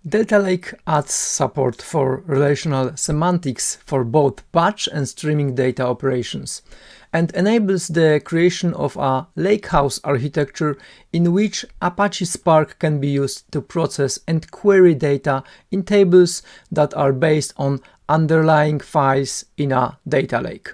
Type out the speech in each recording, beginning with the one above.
Delta Lake adds support for relational semantics for both batch and streaming data operations, and enables the creation of a lakehouse architecture in which Apache Spark can be used to process and query data in tables that are based on underlying files in a data lake.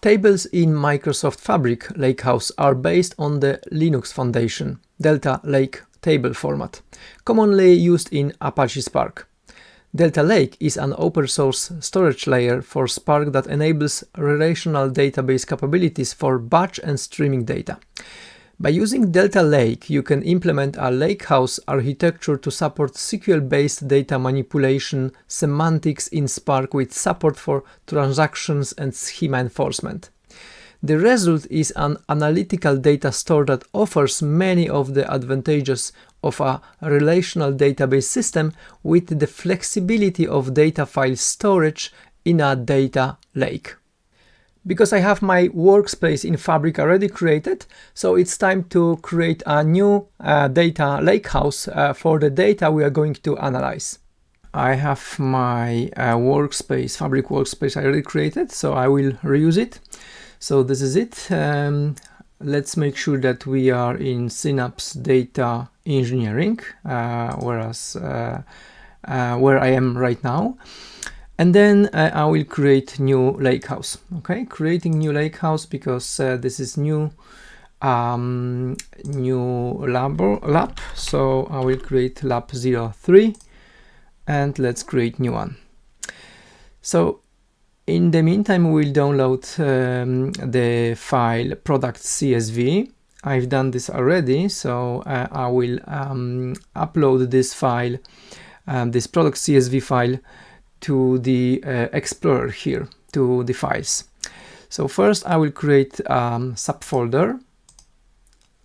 Tables in Microsoft Fabric Lakehouse are based on the Linux Foundation Delta Lake table format, commonly used in Apache Spark. Delta Lake is an open-source storage layer for Spark that enables relational database capabilities for batch and streaming data. By using Delta Lake, you can implement a lakehouse architecture to support SQL-based data manipulation semantics in Spark with support for transactions and schema enforcement. The result is an analytical data store that offers many of the advantages of a relational database system with the flexibility of data file storage in a data lake. Because I have my workspace in Fabric already created, so it's time to create a new data lakehouse for the data we are going to analyze. I have my Fabric workspace already created, so I will reuse it. So this is it. Let's make sure that we are in Synapse Data Engineering, where I am right now. And then I will create new lakehouse. Okay, creating new lakehouse because this is new lab. So I will create lab 03 and let's create new one. So in the meantime, we'll download the file product.csv. I've done this already, so I will upload this file, this product.csv file, to the Explorer here, to the files. So first I will create subfolder.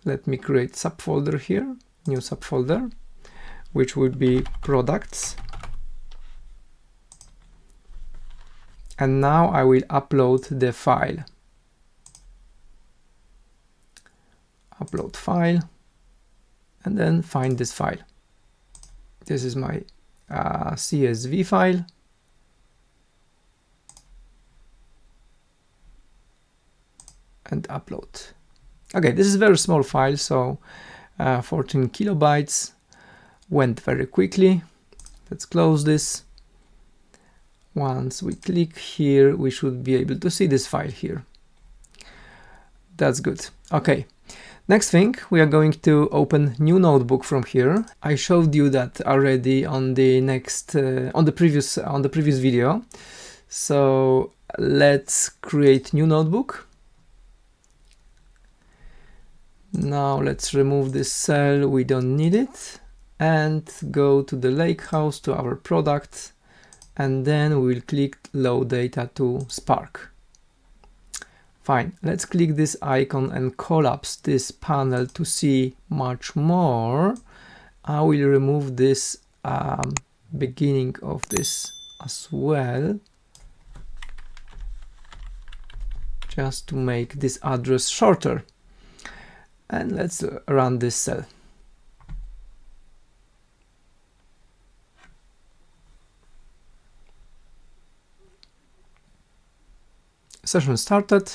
Let me create subfolder here, new subfolder, which would be products. And now I will upload the file. Upload file, and then find this file. This is my CSV file. And upload. Okay, this is a very small file, so 14 kilobytes, went very quickly. Let's close this. Once we click here, we should be able to see this file here. That's good. Okay, next thing, we are going to open new notebook from here. I showed you that already on the previous video. So let's create new notebook. Now let's remove this cell, we don't need it, and go to the lakehouse, to our product, and then we'll click load data to Spark. Fine, let's click this icon and collapse this panel to see much more. I will remove this beginning of this as well, just to make this address shorter. And let's run this cell. Session started.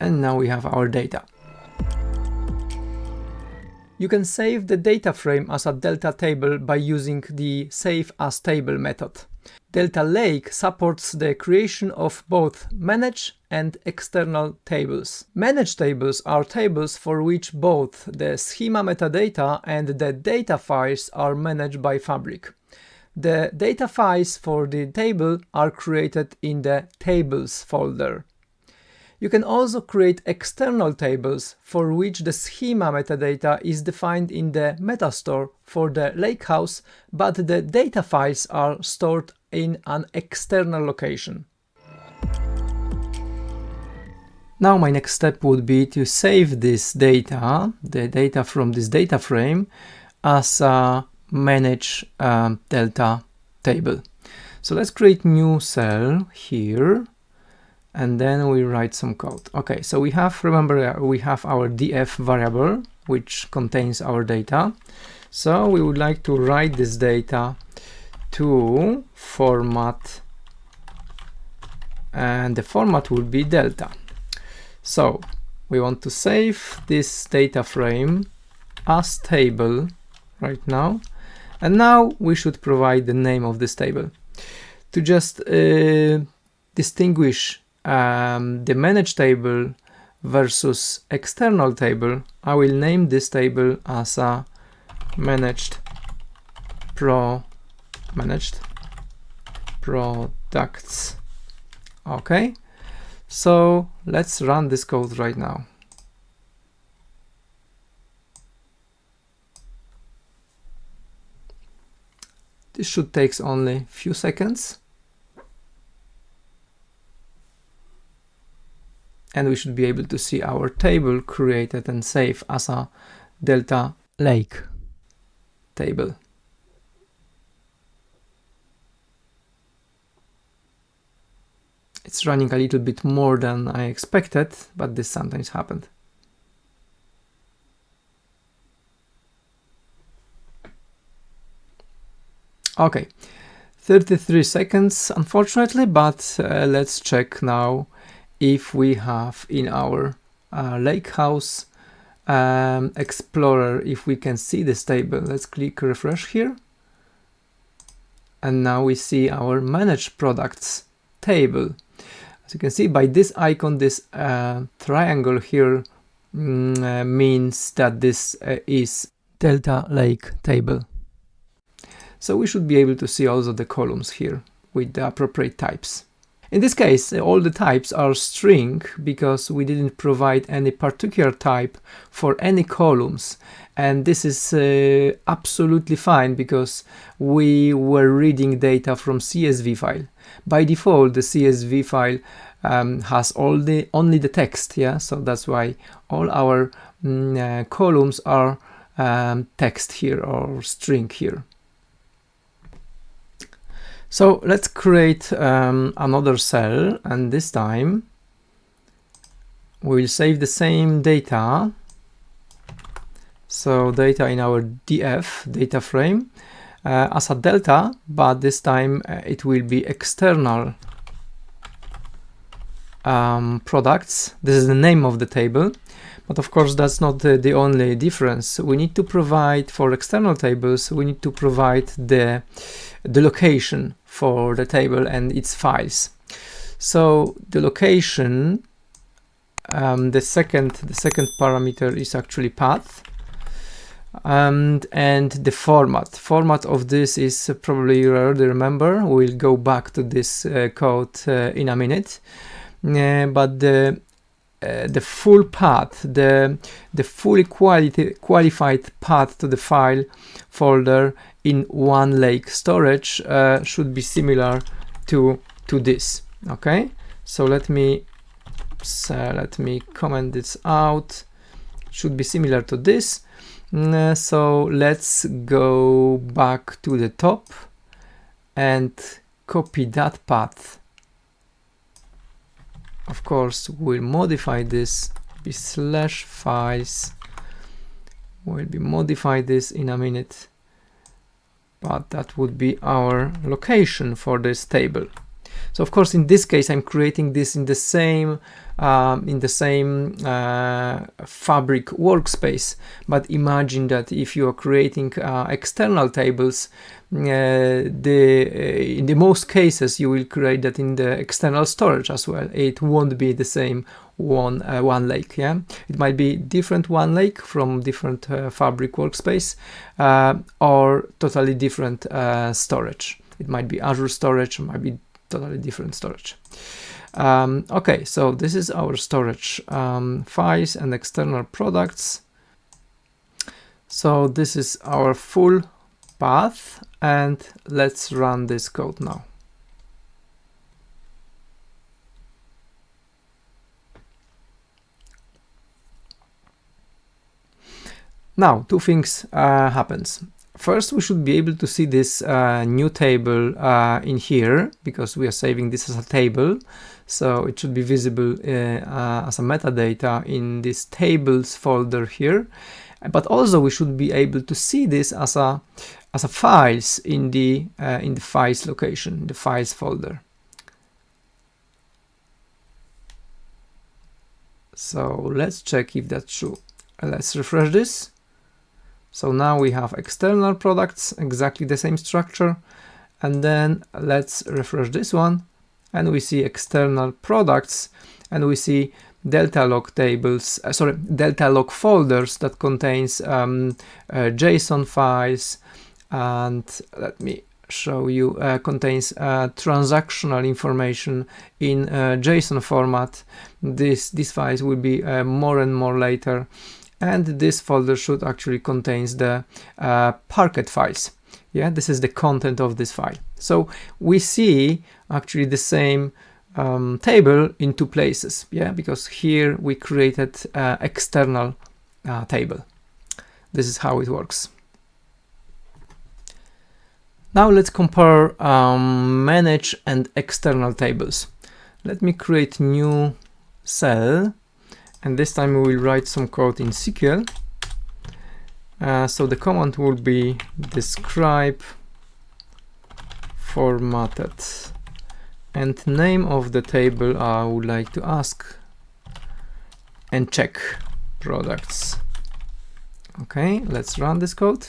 And now we have our data. You can save the data frame as a Delta table by using the Save as Table method. Delta Lake supports the creation of both managed and external tables. Managed tables are tables for which both the schema metadata and the data files are managed by Fabric. The data files for the table are created in the Tables folder. You can also create external tables for which the schema metadata is defined in the metastore for the lakehouse, but the data files are stored in an external location. Now my next step would be to save this data, the data from this data frame, as a manage delta table. So let's create new cell here, and then we write some code. Okay, so we have, remember, we have our df variable, which contains our data. So we would like to write this data to format, and the format will be delta. So we want to save this data frame as table right now, and now we should provide the name of this table. To just distinguish the managed table versus external table, I will name this table as a managed products. Okay, so let's run this code right now. This should take only a few seconds, and we should be able to see our table created and saved as a Delta Lake table. It's running a little bit more than I expected, but this sometimes happened. Okay, 33 seconds unfortunately, but let's check now if we have in our Lakehouse Explorer, if we can see this table. Let's click refresh here, and now we see our managed products table. As you can see by this icon, this triangle here means that this is Delta Lake table. So we should be able to see also the columns here with the appropriate types. In this case, all the types are string because we didn't provide any particular type for any columns. And this is absolutely fine because we were reading data from CSV file. By default, the CSV file has only the text, yeah. So that's why all our columns are text here or string here. So let's create another cell, and this time we'll save the same data. So data in our df data frame as a delta, but this time it will be external products. This is the name of the table, but of course that's not the only difference. We need to provide for external tables, we need to provide the location for the table and its files. So the location, the second parameter is actually path, and the format of this is probably you already remember. We'll go back to this code in a minute, but the full path, the fully qualified path to the file folder in OneLake storage should be similar to this. Okay, so let me comment this out. Should be similar to this. So let's go back to the top and copy that path. Of course, we'll modify this, be /files. We'll modify this in a minute, but that would be our location for this table. So of course, in this case, I'm creating this in the same Fabric workspace. But imagine that if you are creating external tables, in the most cases you will create that in the external storage as well. It won't be the same OneLake. Yeah, it might be different OneLake from different Fabric workspace, or totally different storage. It might be Azure storage, or might be totally different storage. Okay, so this is our storage files and external products. So this is our full path, and let's run this code now. Now, two things happens. First, we should be able to see this new table in here, because we are saving this as a table. So it should be visible as a metadata in this tables folder here. But also we should be able to see this as a files in the files location, the files folder. So let's check if that's true. Let's refresh this. So now we have external products, exactly the same structure. And then let's refresh this one, and we see external products, and we see delta log tables, delta log folders that contains JSON files, and let me show you, contains transactional information in JSON format. These files will be more and more later, and this folder should actually contains the Parquet files. Yeah, this is the content of this file. So we see actually the same table in two places. Yeah, because here we created external table. This is how it works. Now let's compare manage and external tables. Let me create new cell, and this time we will write some code in SQL. So the command will be describe formatted, and name of the table I would like to ask and check products. Okay, let's run this code.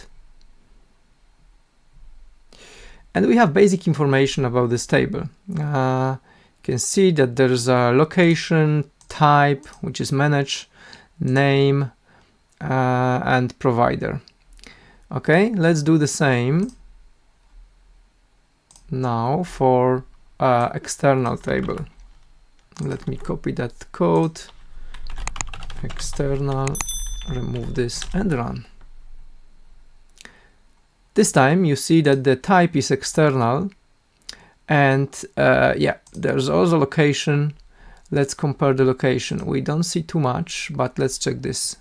And we have basic information about this table. You can see that there's a location, type, which is manage, name, and provider. Okay, let's do the same now for external table. Let me copy that code, external, remove this and run. This time you see that the type is external, and yeah, there's also location. Let's compare the location. We don't see too much, but let's check this.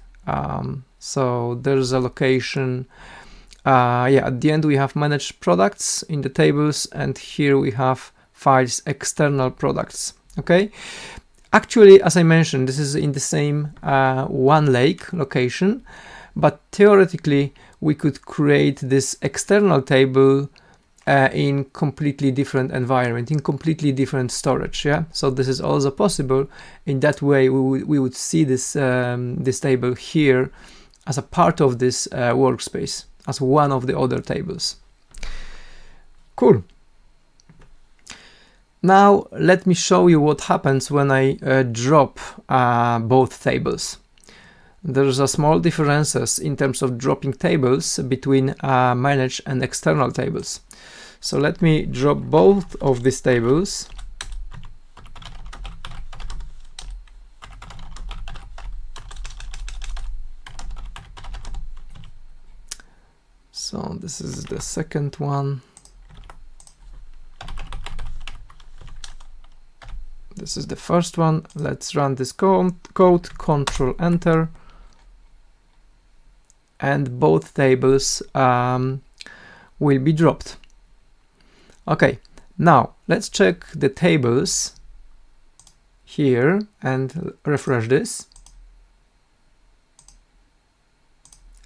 So there's a location. Yeah, at the end we have managed products in the tables, and here we have files external products. Okay, actually, as I mentioned, this is in the same OneLake location, but theoretically we could create this external table in completely different environment, in completely different storage. Yeah, so this is also possible. In that way, we would see this this table here as a part of this workspace, as one of the other tables. Cool. Now let me show you what happens when I drop both tables. There's a small differences in terms of dropping tables between managed and external tables. So let me drop both of these tables. So this is the second one. This is the first one. Let's run this code, Control Enter. And both tables will be dropped. Okay, now let's check the tables here and refresh this.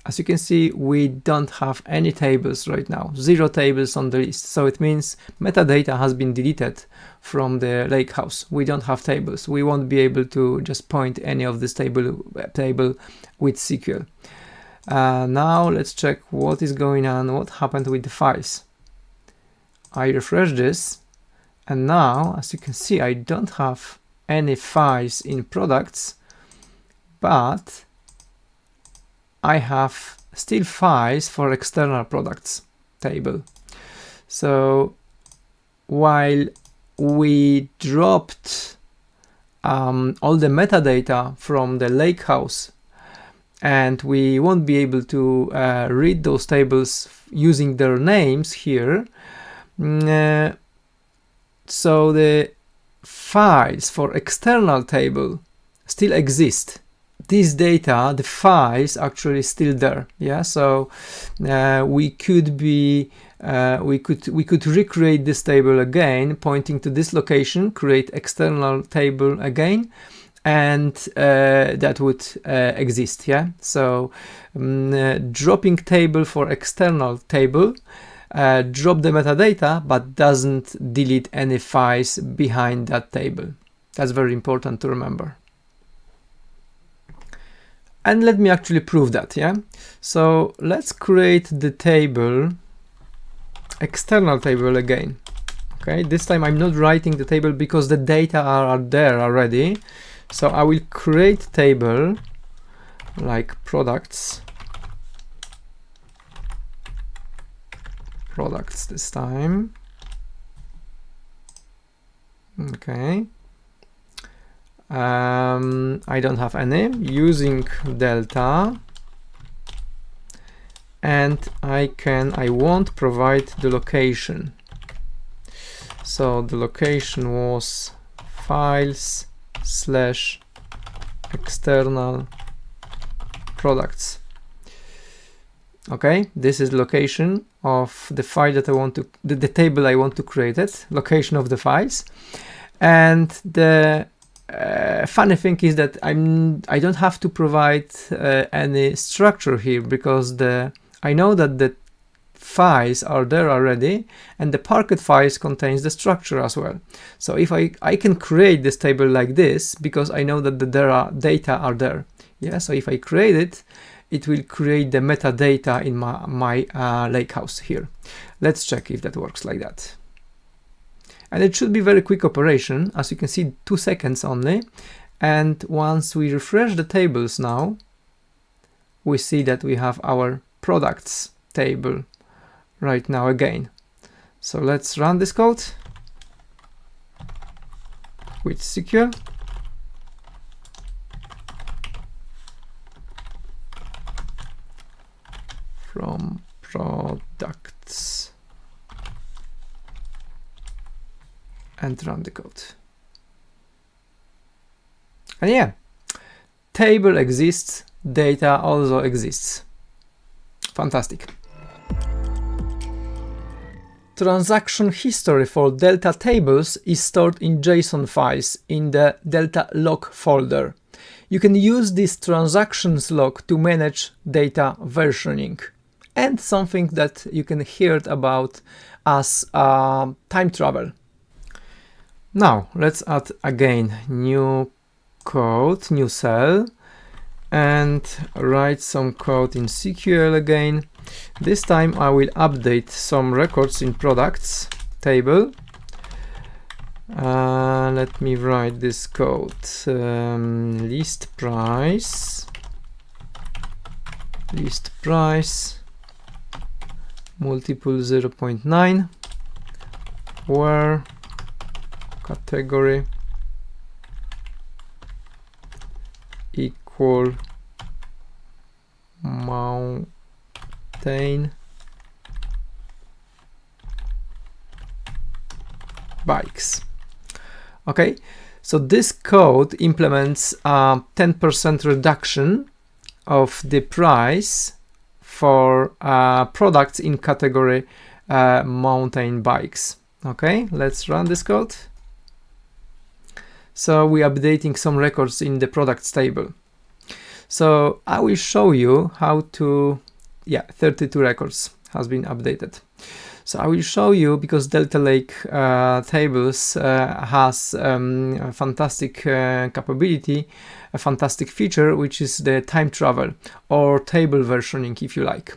As you can see, we don't have any tables right now, 0 tables on the list. So it means metadata has been deleted from the Lakehouse. We don't have tables. We won't be able to just point any of this table with SQL. Now let's check what is going on, what happened with the files. I refresh this, and now, as you can see, I don't have any files in products, but I have still files for external products table. So while we dropped all the metadata from the Lakehouse, and we won't be able to read those tables using their names here, so the files for external table still exist. this data, the files, actually still there. Yeah, so we could recreate this table again, pointing to this location, create external table again, and that would exist. Yeah, so dropping table for external table, drop the metadata, but doesn't delete any files behind that table. That's very important to remember. And let me actually prove that. Yeah, so let's create the table, external table again. Okay, this time I'm not writing the table because the data are there already. So I will create table like products this time. Okay. I don't have any, using delta, and I won't provide the location. So the location was files / external products. Okay, this is location of the file that I want to, the table I want to create it, location of the files. And the funny thing is that I don't have to provide any structure here, because I know that the files are there already, and the parquet files contains the structure as well. So if I can create this table like this, because I know that the data are there. Yeah, so if I create it, it will create the metadata in my lakehouse here. Let's check if that works like that. And it should be very quick operation, as you can see, 2 seconds only. And once we refresh the tables now, we see that we have our products table right now again. So let's run this code with SQL. From products, and run the code. And yeah, table exists, data also exists. Fantastic. Transaction history for Delta tables is stored in JSON files in the Delta log folder. You can use this transactions log to manage data versioning, and something that you can hear about as time travel. Now let's add again new code, new cell, and write some code in SQL again. This time I will update some records in products table. Let me write this code. List price multiple 0.9, where category equal mountain bikes. Okay, so this code implements a 10% reduction of the price for products in category mountain bikes. Okay, let's run this code. So we're updating some records in the products table. So I will show you how to, 32 records has been updated. So I will show you, because Delta Lake tables has a fantastic capability, a fantastic feature, which is the time travel or table versioning, if you like.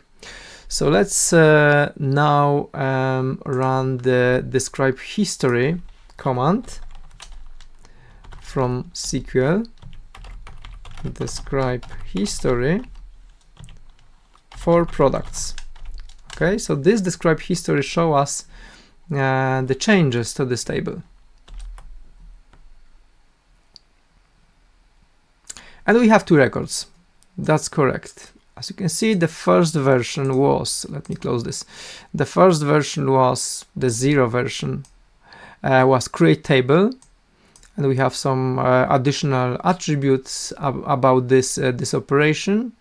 So let's now run the describe history command from SQL. Describe history for products. Okay, so this describe history shows us the changes to this table. And we have 2 records. That's correct. As you can see, the first version was, let me close this. The first version was the 0 version, was create table. and we have some additional attributes about this operation.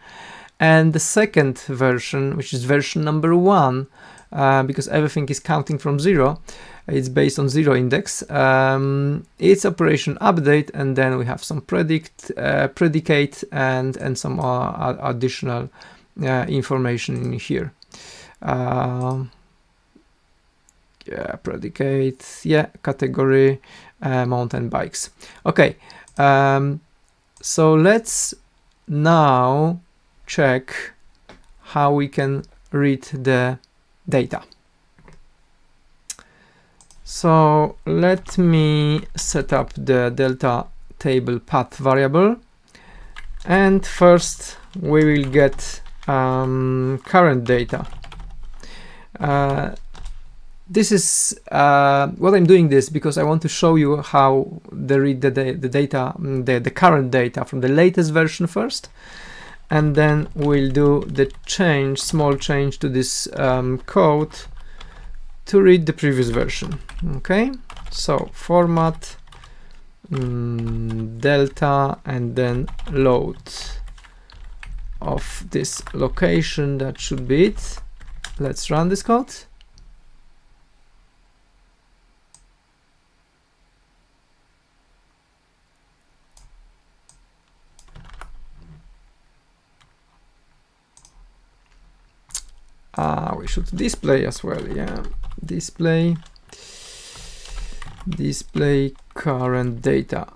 And the second version, which is version number 1, because everything is counting from 0, it's based on 0 index. It's operation update, and then we have some predicate and some additional information in here. Predicate, category, mountain bikes. Okay, so let's now check how we can read the data. So let me set up the delta table path variable, and first we will get current data. This is what I'm doing this because I want to show you how they read the data, the current data from the latest version first, and then we'll do the small change to this code to read the previous version. Okay, so format delta and then load of this location. That should be it. Let's run this code. We should display as well. Display current data.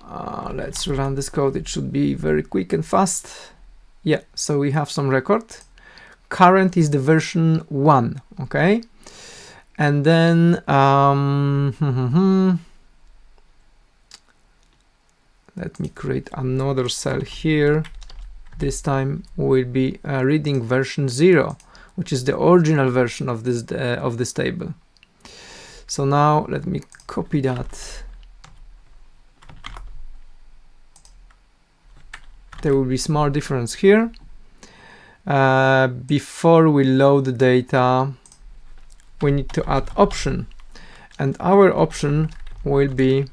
Let's run this code. It should be very quick and fast. So we have some record. Current is the version 1. Okay, and then let me create another cell here. This time we'll be reading version 0, which is the original version of this table. So now let me copy that. There will be small difference here. Before we load the data, we need to add option, and our option will be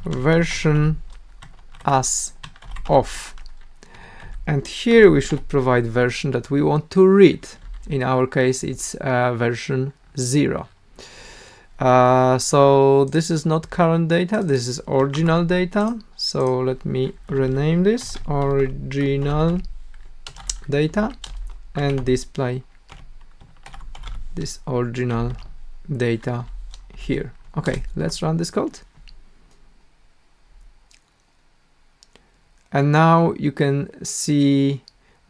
version as off. And here we should provide version that we want to read. In our case, it's version 0. So this is not current data, this is original data. So let me rename this original data and display this original data here. Okay, let's run this code. And now you can see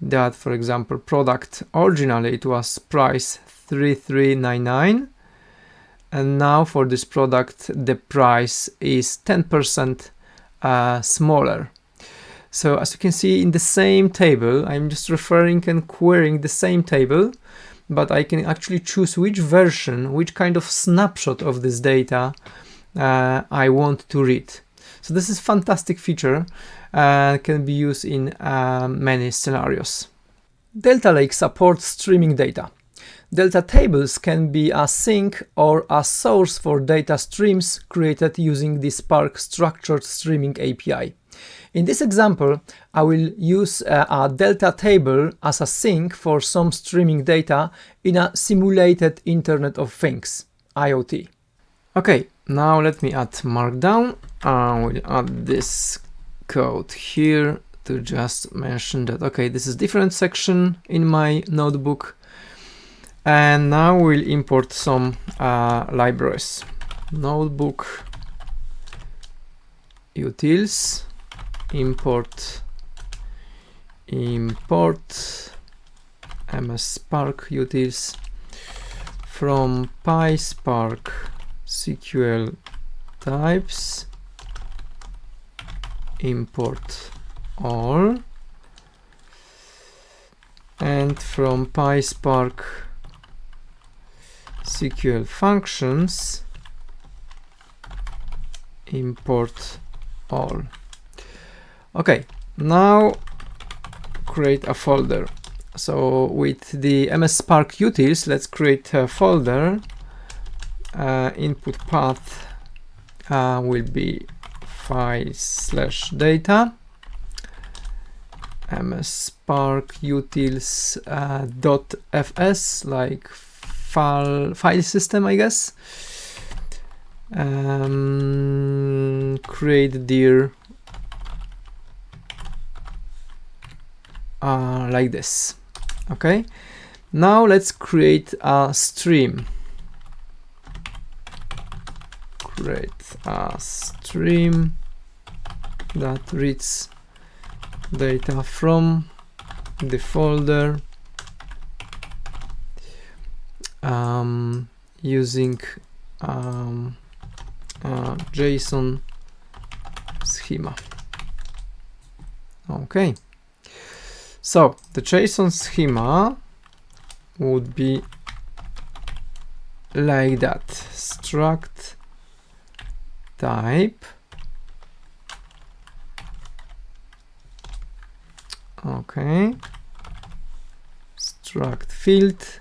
that, for example, product originally it was price 3399, and now for this product the price is 10% smaller. So as you can see in the same table, I'm just referring and querying the same table, but I can actually choose which version, which kind of snapshot of this data I want to read. So this is a fantastic feature. Can be used in many scenarios. Delta Lake supports streaming data. Delta tables can be a sink or a source for data streams created using the Spark Structured Streaming API. In this example, I will use a Delta table as a sink for some streaming data in a simulated Internet of Things, IoT. Okay, now let me add Markdown. I will add this code here to just mention that, okay, this is different section in my notebook. And now we'll import some libraries. Notebook utils import MS Spark utils from PySpark SQL types import all, and from PySpark SQL functions import all. Okay, now create a folder. So with the MS Spark utils, let's create a folder, input path will be file/data ms spark utils .fs, like file system, I guess. Create dir like this. Okay, now let's create a stream. Create a stream that reads data from the folder using JSON schema. Okay, so the JSON schema would be like that: struct type, okay, struct field.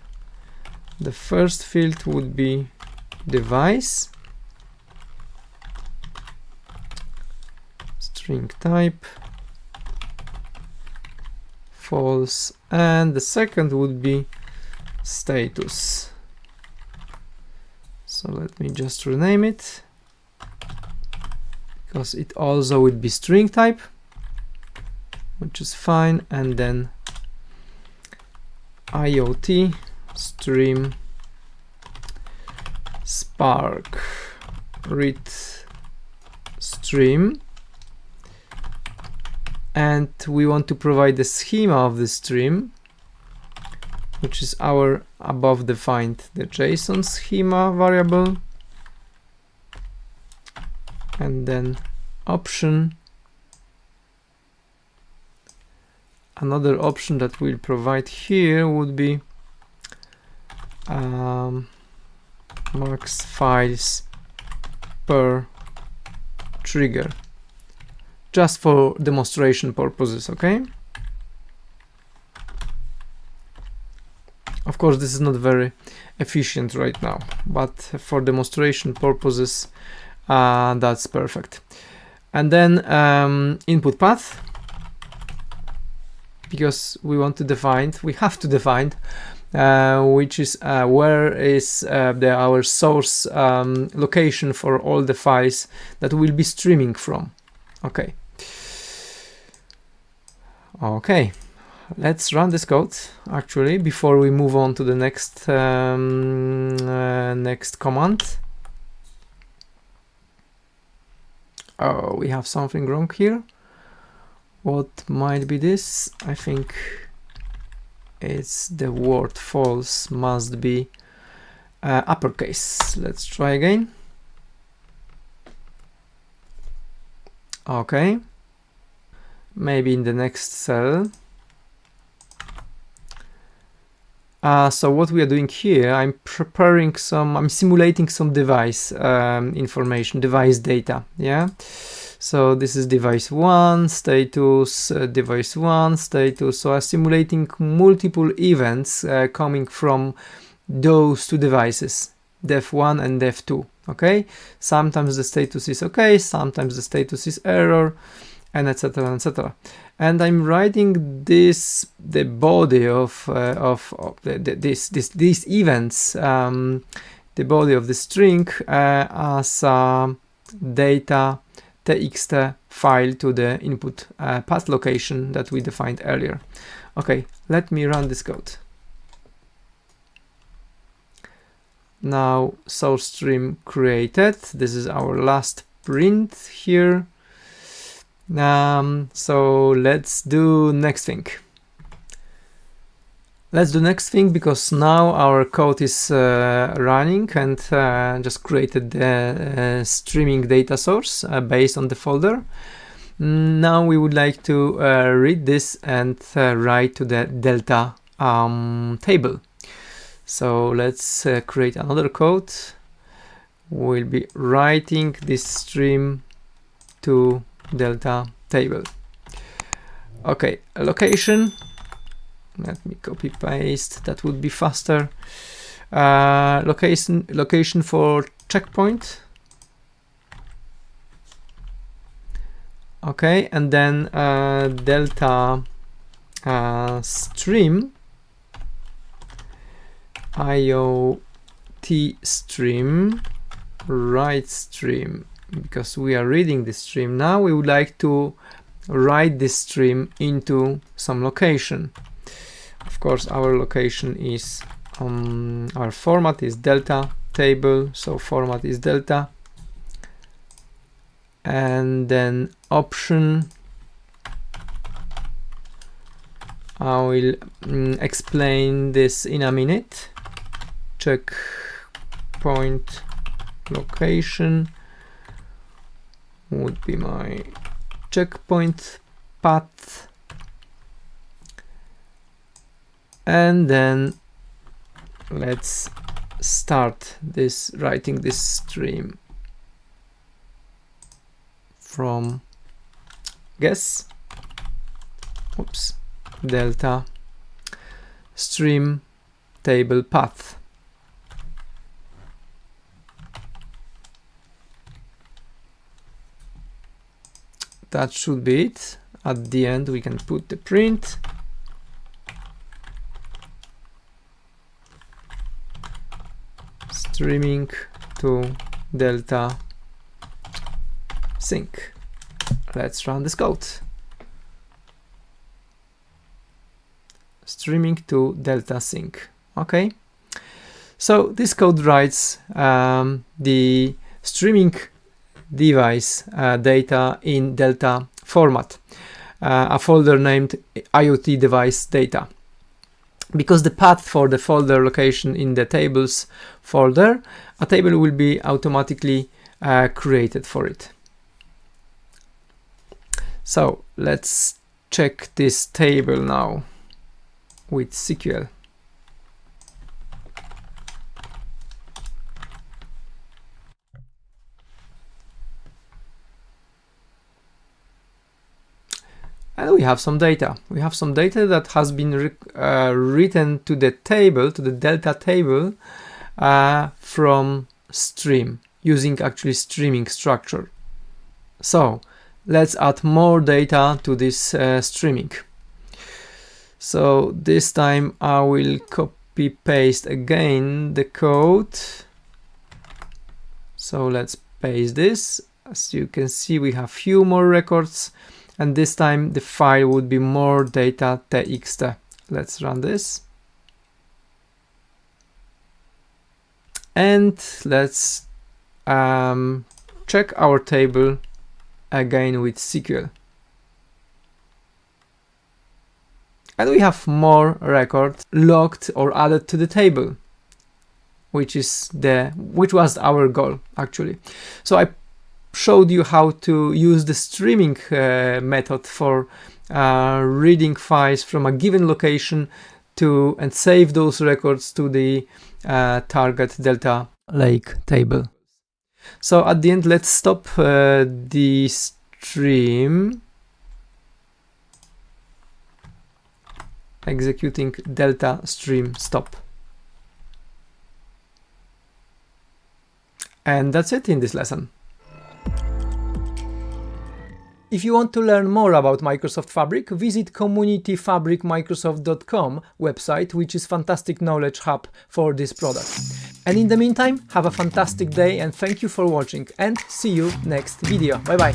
The first field would be device, string type false, and the second would be status. So let me just rename it, because it also would be string type, which is fine. And then IoT stream spark read stream, and we want to provide the schema of the stream, which is our above defined the JSON schema variable, and then option. Another option that we'll provide here would be max files per trigger, just for demonstration purposes. Okay, of course this is not very efficient right now, but for demonstration purposes that's perfect. And then input path, because we have to define which is where is our source location for all the files that we'll be streaming from. Okay, let's run this code actually before we move on to the next next command. Oh, we have something wrong here. What might be this? I think it's the word false must be uppercase. Let's try again. Okay, maybe in the next cell. So what we are doing here, I'm simulating some device information, device data. Yeah. So this is device 1 status, device 1 status. So I'm simulating multiple events coming from those two devices, def1 and def2. Okay, sometimes the status is okay, sometimes the status is error, and etc. etc. And I'm writing this, the body of these events, the body of the string as data txt file to the input path location that we defined earlier. Okay, let me run this code. Now source stream created. This is our last print here. So let's do next thing. Because now our code is running and just created the streaming data source based on the folder. Now we would like to read this and write to the delta table. So let's create another code. We'll be writing this stream to delta table. Okay, location. Let me copy paste, that would be faster. Location for checkpoint. Okay, and then delta stream IoT stream write stream, because we are reading this stream now. We would like to write this stream into some location. Of course, our location is our format is delta table, so format is delta, and then option. I will explain this in a minute. Checkpoint location would be my checkpoint path, and then let's start this writing this stream from guess delta stream table path. That should be it. At the end we can put the print. Streaming to delta sync. Let's run this code. Streaming to delta sync. Okay, so this code writes the streaming device data in delta format, a folder named IoT device data. Because the path for the folder location in the tables folder, a table will be automatically created for it. So let's check this table now with SQL. And we have some data. We have some data that has been written to the table, to the delta table, from stream, using actually streaming structure. So let's add more data to this streaming. So this time I will copy paste again the code. So let's paste this. As you can see, we have few more records, and this time the file would be more data txt. Let's run this. And let's check our table again with SQL. And we have more records logged or added to the table, which was our goal actually. So I showed you how to use the streaming method for reading files from a given location and save those records to the target Delta Lake table. So at the end, let's stop the stream, executing delta stream stop. And that's it in this lesson. If you want to learn more about Microsoft Fabric, visit communityfabricmicrosoft.com website, which is fantastic knowledge hub for this product. And in the meantime, have a fantastic day and thank you for watching, and see you next video. Bye bye.